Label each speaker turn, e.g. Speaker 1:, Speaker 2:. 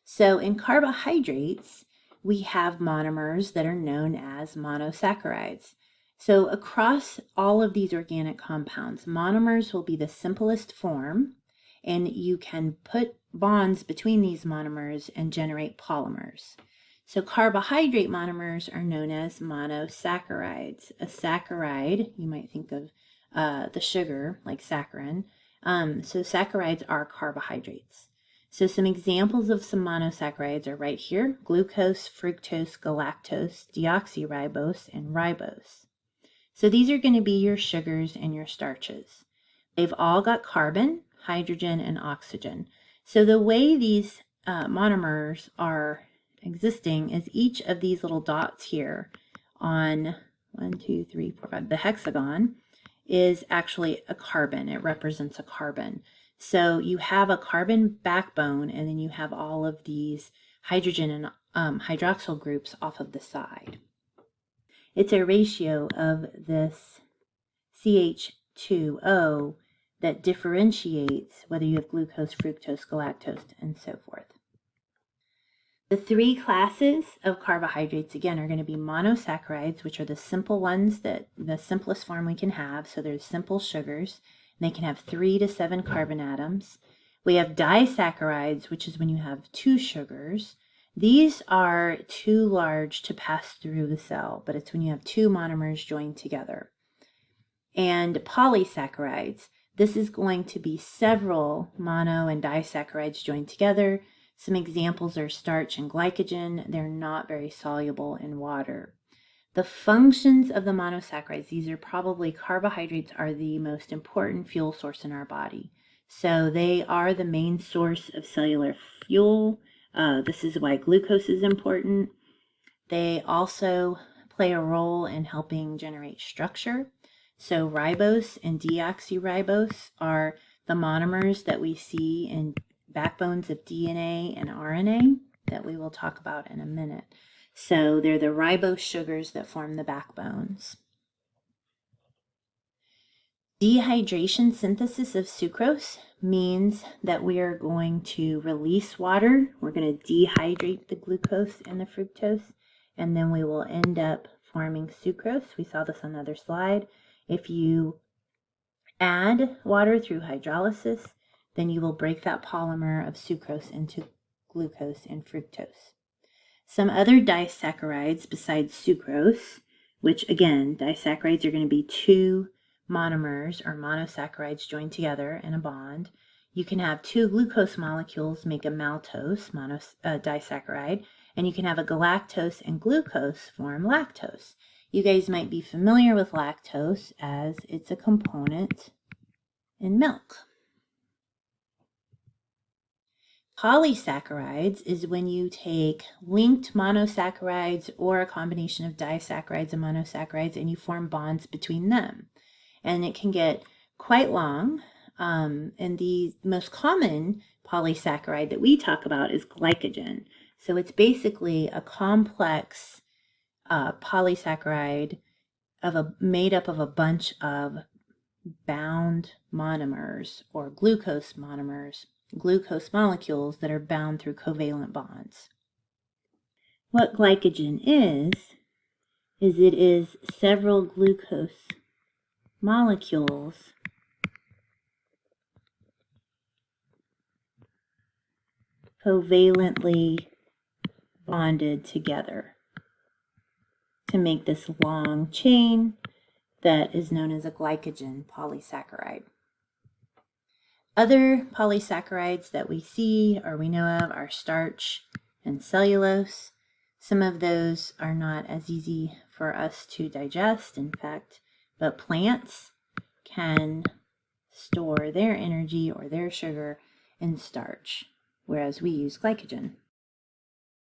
Speaker 1: So in carbohydrates, we have monomers that are known as monosaccharides. So across all of these organic compounds, monomers will be the simplest form, and you can put bonds between these monomers and generate polymers. So carbohydrate monomers are known as monosaccharides. A saccharide, you might think of the sugar like saccharin. So saccharides are carbohydrates. So some examples of some monosaccharides are right here: glucose, fructose, galactose, deoxyribose, and ribose. So these are going to be your sugars and your starches. They've all got carbon, hydrogen, and oxygen. So the way these monomers are existing is each of these little dots here on 1, 2, 3, 4, 5, the hexagon is actually a carbon. It represents a carbon. So you have a carbon backbone, and then you have all of these hydrogen and hydroxyl groups off of the side. It's a ratio of this CH2O that differentiates whether you have glucose, fructose, galactose, and so forth. The three classes of carbohydrates, again, are going to be monosaccharides, which are the simple ones, that the simplest form we can have. So they're simple sugars. And they can have 3 to 7 carbon atoms. We have disaccharides, which is when you have 2 sugars. These are too large to pass through the cell, but it's when you have 2 monomers joined together. And polysaccharides, this is going to be several mono and disaccharides joined together. Some examples are starch and glycogen. They're not very soluble in water. The functions of the monosaccharides, these are probably carbohydrates, are the most important fuel source in our body. So they are the main source of cellular fuel. This is why glucose is important. They also play a role in helping generate structure. So ribose and deoxyribose are the monomers that we see in backbones of DNA and RNA that we will talk about in a minute. So they're the ribose sugars that form the backbones. Dehydration synthesis of sucrose means that we are going to release water. We're going to dehydrate the glucose and the fructose, and then we will end up forming sucrose. We saw this on another slide. If you add water through hydrolysis, then you will break that polymer of sucrose into glucose and fructose. Some other disaccharides besides sucrose, which again, disaccharides are going to be 2 monomers or monosaccharides joined together in a bond. You can have 2 glucose molecules make a maltose disaccharide, and you can have a galactose and glucose form lactose. You guys might be familiar with lactose as it's a component in milk. Polysaccharides is when you take linked monosaccharides or a combination of disaccharides and monosaccharides and you form bonds between them. And it can get quite long. And the most common polysaccharide that we talk about is glycogen. So it's basically a complex polysaccharide made up of a bunch of bound monomers or glucose molecules that are bound through covalent bonds. What glycogen is it is several glucose molecules covalently bonded together to make this long chain that is known as a glycogen polysaccharide. Other polysaccharides that we see or we know of are starch and cellulose. Some of those are not as easy for us to digest, in fact, but plants can store their energy or their sugar in starch, whereas we use glycogen.